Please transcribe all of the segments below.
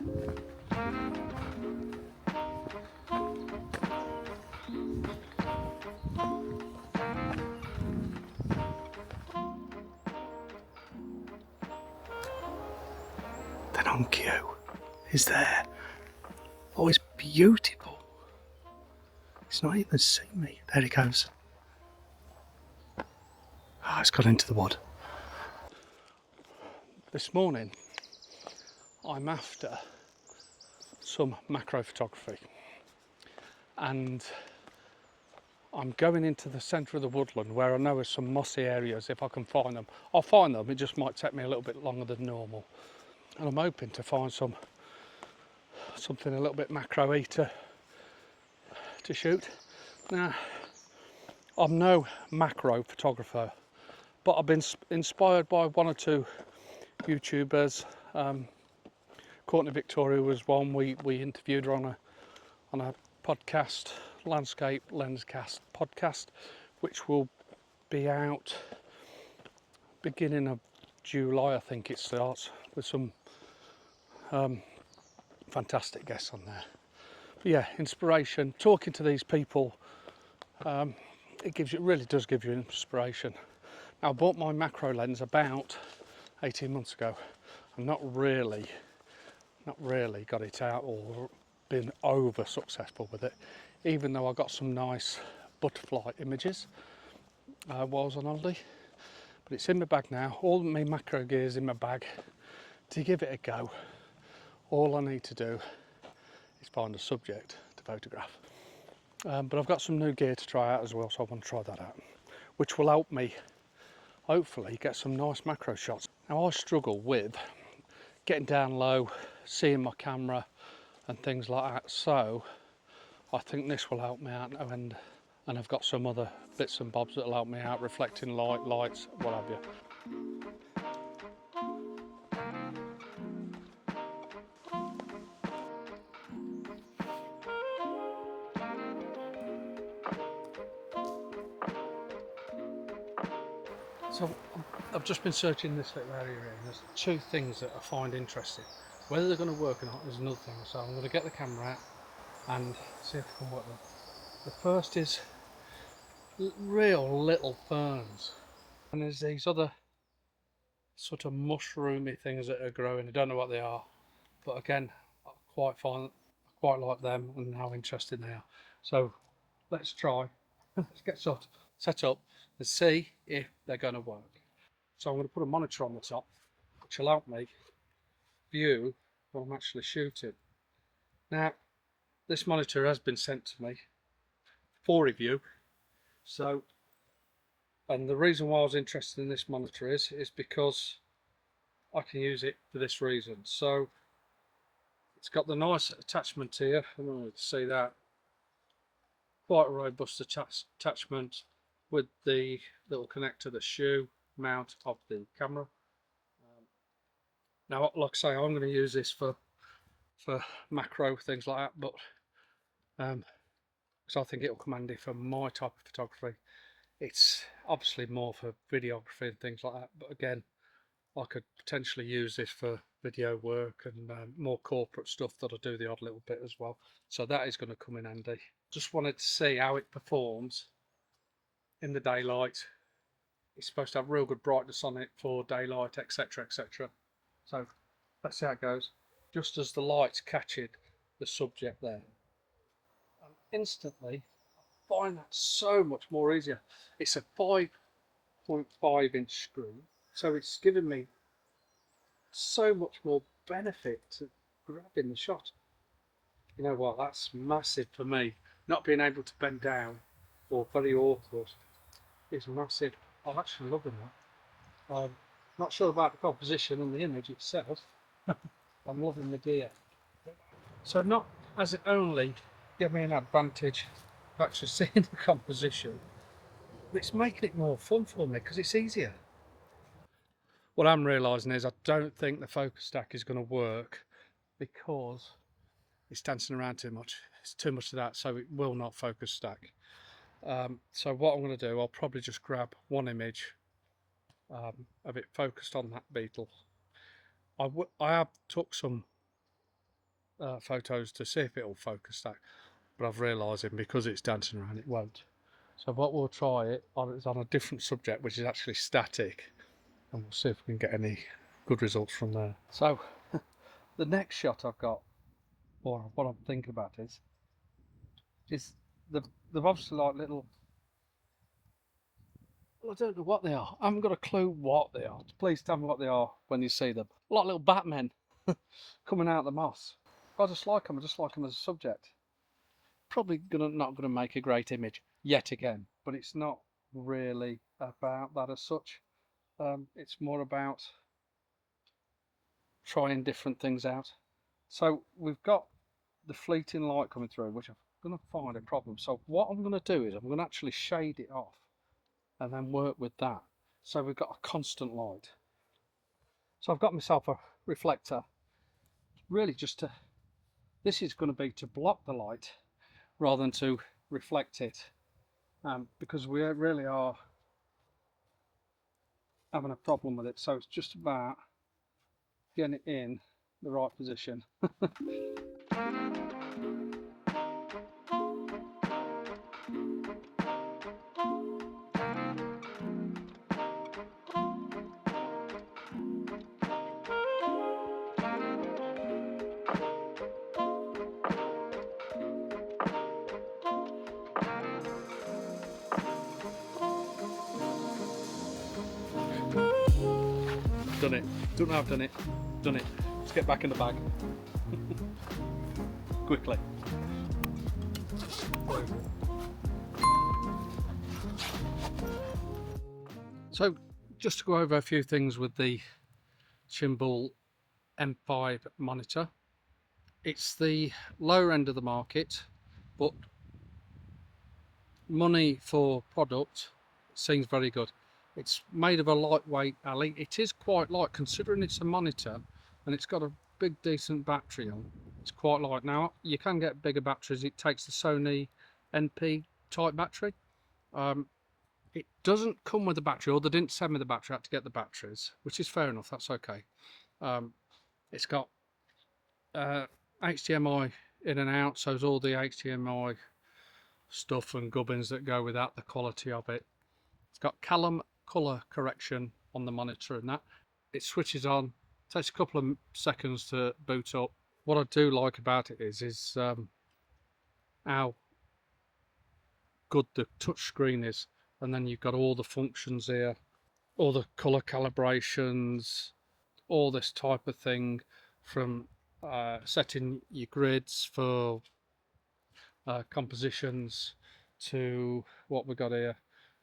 Then on cue is there. Oh, it's beautiful. It's not even seen me. There he goes. Oh, it's got into the wood. This morning, I'm after some macro photography, and I'm going into the centre of the woodland where I know there's some mossy areas. If I can find them, I'll find them. It just might take me a little bit longer than normal, and I'm hoping to find something a little bit macro-y to shoot. Now, I'm no macro photographer, but I've been inspired by one or two YouTubers. Courtney Victoria was one. We interviewed her on a podcast, Landscape Lenscast podcast, which will be out beginning of July, I think it starts, with some fantastic guests on there. But yeah, inspiration. Talking to these people, it really does give you inspiration. Now, I bought my macro lens about 18 months ago. I'm not really got it out or been over successful with it, even though I got some nice butterfly images while I was on holiday. But it's in my bag now. All my macro gear is in my bag to give it a go. All I need to do is find a subject to photograph. But I've got some new gear to try out as well, so I want to try that out, which will help me hopefully get some nice macro shots. Now, I struggle with getting down low, seeing my camera and things like that, so I think this will help me out, and I've got some other bits and bobs that will help me out, reflecting light, lights, what have you. So I've just been searching this little area here, and there's two things that I find interesting. Whether they're going to work or not is another thing, so I'm going to get the camera out and see if I can work them. The first is real little ferns, and there's these other sort of mushroomy things that are growing. I don't know what they are, but again, I quite like them and how interesting they are. So let's try. Let's get set up and see if they're going to work. So I'm going to put a monitor on the top, which will help me view what I'm actually shooting. Now, this monitor has been sent to me for review. So, and the reason why I was interested in this monitor is because I can use it for this reason. So, it's got the nice attachment here. I don't know if you can see that. Quite a robust attachment with the little connector, the shoe mount of the camera. Now, like I say, I'm going to use this for macro things like that, but because I think it'll come handy for my type of photography. It's obviously more for videography and things like that, but again, I could potentially use this for video work and more corporate stuff that I do the odd little bit as well. So that is going to come in handy. Just wanted to see how it performs in the daylight. It's supposed to have real good brightness on it for daylight, etc, etc. So let's see how it goes. Just as the light's catching the subject there, and instantly I find that so much more easier. It's a 5.5 inch screen, so it's giving me so much more benefit to grabbing the shot. You know what, that's massive for me. Not being able to bend down or very awkward is massive. I'm actually loving that. I'm not sure about the composition and the image itself. I'm loving the gear. So not as it only give me an advantage of actually seeing the composition, but it's making it more fun for me because it's easier. What I'm realising is I don't think the focus stack is going to work because it's dancing around too much. It's too much of that, so it will not focus stack. So what I'm going to do, I'll probably just grab one image of it focused on that beetle. I have took some photos to see if it'll focus that, but I've realised because it's dancing around it won't. So what we'll try it on is on a different subject, which is actually static, and we'll see if we can get any good results from there. So the next shot I've got, or what I'm thinking about is they've obviously like little, well, I don't know what they are. I haven't got a clue what they are. Please tell me what they are when you see them. Like little Batmen coming out of the moss. I just like them. I just like them as a subject. Probably not gonna make a great image yet again, but it's not really about that as such. It's more about trying different things out. So we've got the fleeting light coming through, which I'm going to find a problem. So what I'm going to do is I'm going to actually shade it off and then work with that. So we've got a constant light. So I've got myself a reflector, really just to, this is going to be to block the light rather than to reflect it, because we really are having a problem with it. So it's just about getting it in the right position. Done it. Don't know I've done it. Done it. Let's get back in the bag. Quickly. So just to go over a few things with the Shimbol M5 monitor. It's the lower end of the market, but money for product seems very good. It's made of a lightweight alley. It is quite light considering it's a monitor and it's got a big decent battery on. It's quite light. Now you can get bigger batteries. It takes the Sony NP type battery. It doesn't come with a battery, or they didn't send me the battery. I had to get the batteries, which is fair enough. That's okay. It's got HDMI in and out, so it's all the HDMI stuff and gubbins that go with that, the quality of it. It's got colour correction on the monitor and that. It switches on, takes a couple of seconds to boot up. What I do like about it is how good the touch screen is, and then you've got all the functions here, all the colour calibrations, all this type of thing, from setting your grids for compositions to what we got here,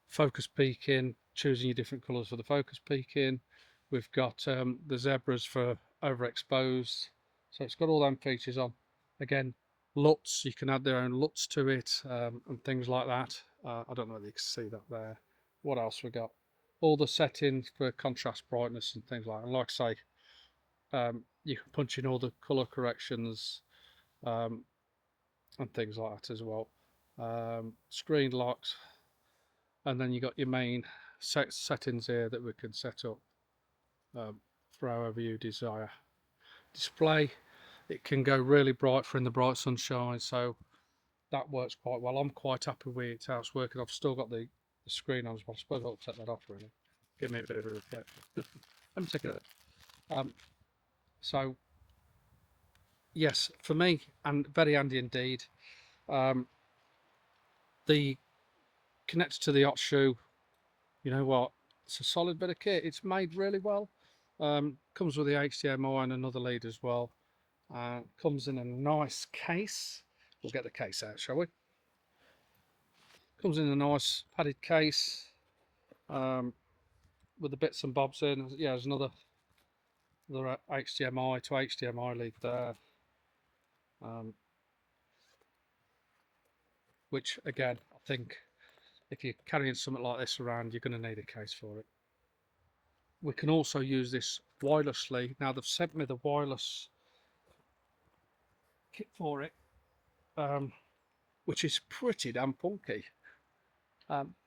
focus peaking, choosing your different colours for the focus peaking. We've got the zebras for overexposed, so it's got all them features on. Again, LUTs, you can add their own LUTs to it, and things like that. I don't know whether you can see that there. What else we got? All the settings for contrast, brightness and things like that. And like I say, you can punch in all the colour corrections and things like that as well. Screen locks, and then you got your main settings here that we can set up for however you desire. Display, it can go really bright for in the bright sunshine, so that works quite well. I'm quite happy with it, how it's working. I've still got the screen on as well. I suppose I'll take that off really. Give me a bit of a reflect. Let me take it out. So yes, for me, and very handy indeed. The connector to the hot shoe, you know what, it's a solid bit of kit. It's made really well. Comes with the HDMI and another lead as well. Comes in a nice case. We'll get the case out, shall we? Comes in a nice padded case with the bits and bobs in. Yeah, there's another HDMI to HDMI lead there, which again, I think if you're carrying something like this around, you're going to need a case for it. We can also use this wirelessly. Now they've sent me the wireless kit for it, which is pretty damn funky.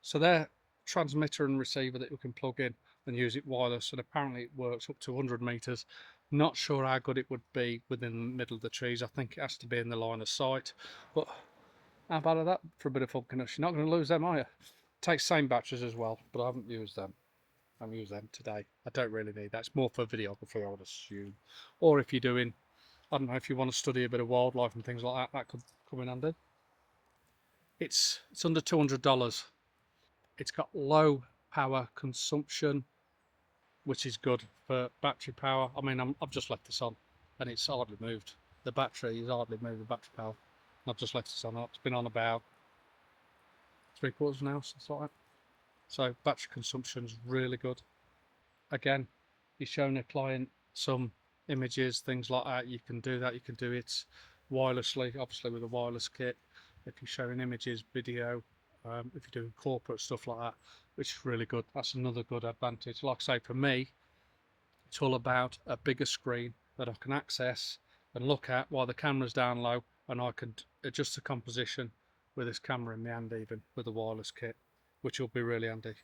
So they're transmitter and receiver that we can plug in and use it wireless, and apparently it works up to 100 meters. Not sure how good it would be within the middle of the trees. I think it has to be in the line of sight. But how about that for a bit of funkiness? You're not going to lose them, are you? Takes same batteries as well, but I haven't used them. I haven't used them today. I don't really need that. It's more for videography, I would assume. Or if you're doing, I don't know, if you want to study a bit of wildlife and things like that, that could come in handy. It's under $200. It's got low power consumption, which is good for battery power. I mean, I've just left this on and it's hardly moved. The battery is hardly moved, the battery power. I've just left this on. It's been on about 3/4 now, something like that. So battery consumption's really good. Again, you're showing a client some images, things like that. You can do that. You can do it wirelessly, obviously with a wireless kit. If you're showing images, video, if you're doing corporate stuff like that, which is really good. That's another good advantage. Like I say, for me, it's all about a bigger screen that I can access and look at while the camera's down low, and I can adjust the composition with this camera in my hand, even with a wireless kit, which will be really handy.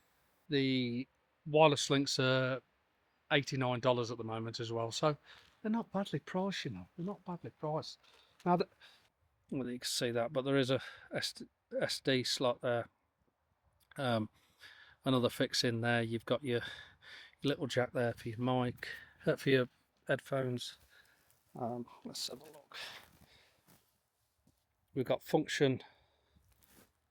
The wireless links are $89 at the moment as well, so they're not badly priced, you know. They're not badly priced. Now, well, you can see that, but there is a SD slot there. Another fix in there. You've got your little jack there for your mic, for your headphones. Let's have a look. We've got function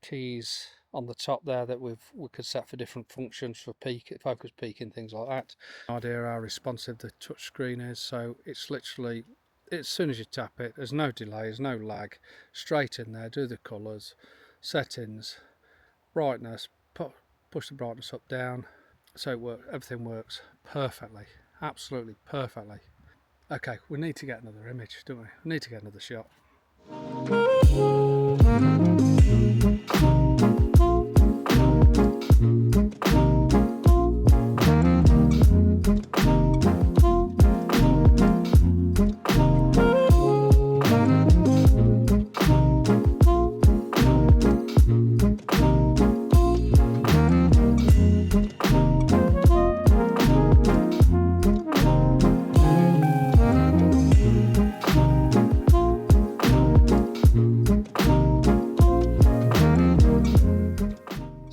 keys on the top there that we could set for different functions, for focus peaking, things like that. No idea how responsive the touch screen is, so it's literally, as soon as you tap it, there's no delay, there's no lag, straight in there, do the colours, settings, brightness, push the brightness up, down, so it works. Everything works perfectly, absolutely perfectly. Okay, we need to get another image, don't we? We need to get another shot.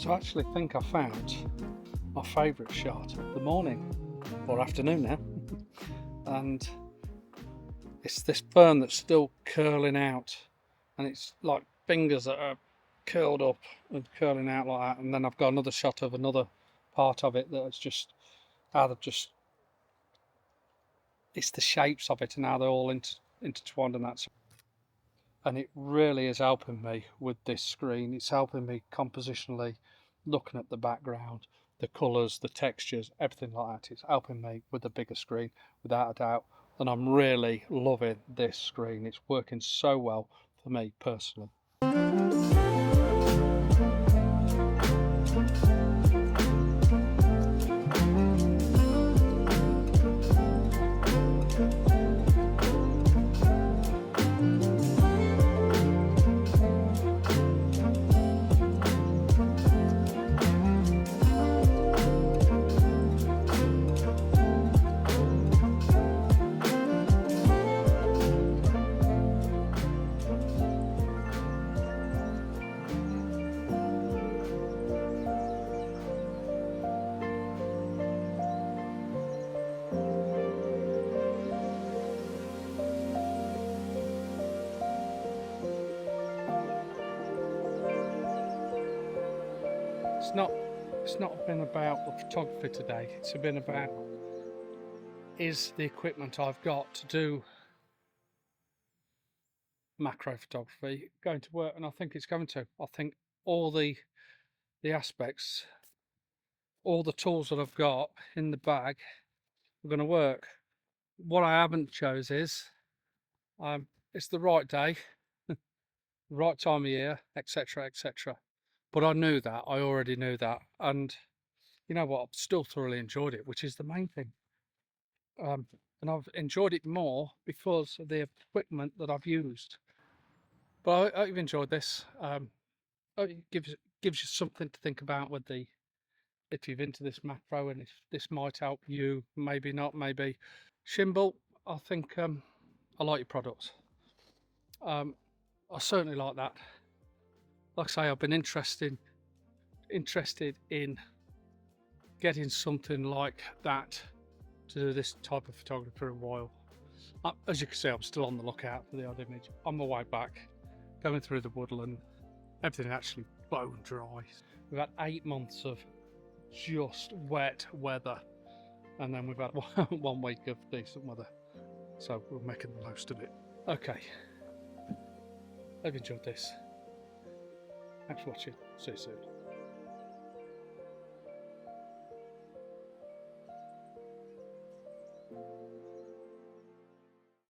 So I actually think I found my favourite shot of the morning, or afternoon now, and it's this fern that's still curling out, and it's like fingers that are curled up and curling out like that, and then I've got another shot of another part of it that's just how they've just, it's the shapes of it and how they're all intertwined, and that's, and it really is helping me with this screen. It's helping me compositionally, looking at the background, the colours, the textures, everything like that. It's helping me with the bigger screen, without a doubt, and I'm really loving this screen. It's working so well for me personally. It's not been about the photography today. It's been about, is the equipment I've got to do macro photography going to work? And I think it's going to. I think all the aspects, all the tools that I've got in the bag are going to work. What I haven't chose is it's the right day, the right time of year, etc, etc. But I knew that. I already knew that, and you know what, I've still thoroughly enjoyed it, which is the main thing. And I've enjoyed it more because of the equipment that I've used. But I've enjoyed this. It gives you something to think about with the, if you're into this macro, and if this might help you, maybe not, maybe. Shimbol I think I like your products. I certainly like that. Like I say, I've been interested in getting something like that to do this type of photography for a while. As you can see, I'm still on the lookout for the odd image. On my way back, going through the woodland, everything actually bone dry. We've had 8 months of just wet weather, and then we've had 1 week of decent weather, so we're making the most of it. Okay, hope you enjoyed this. Thanks for watching. See you soon.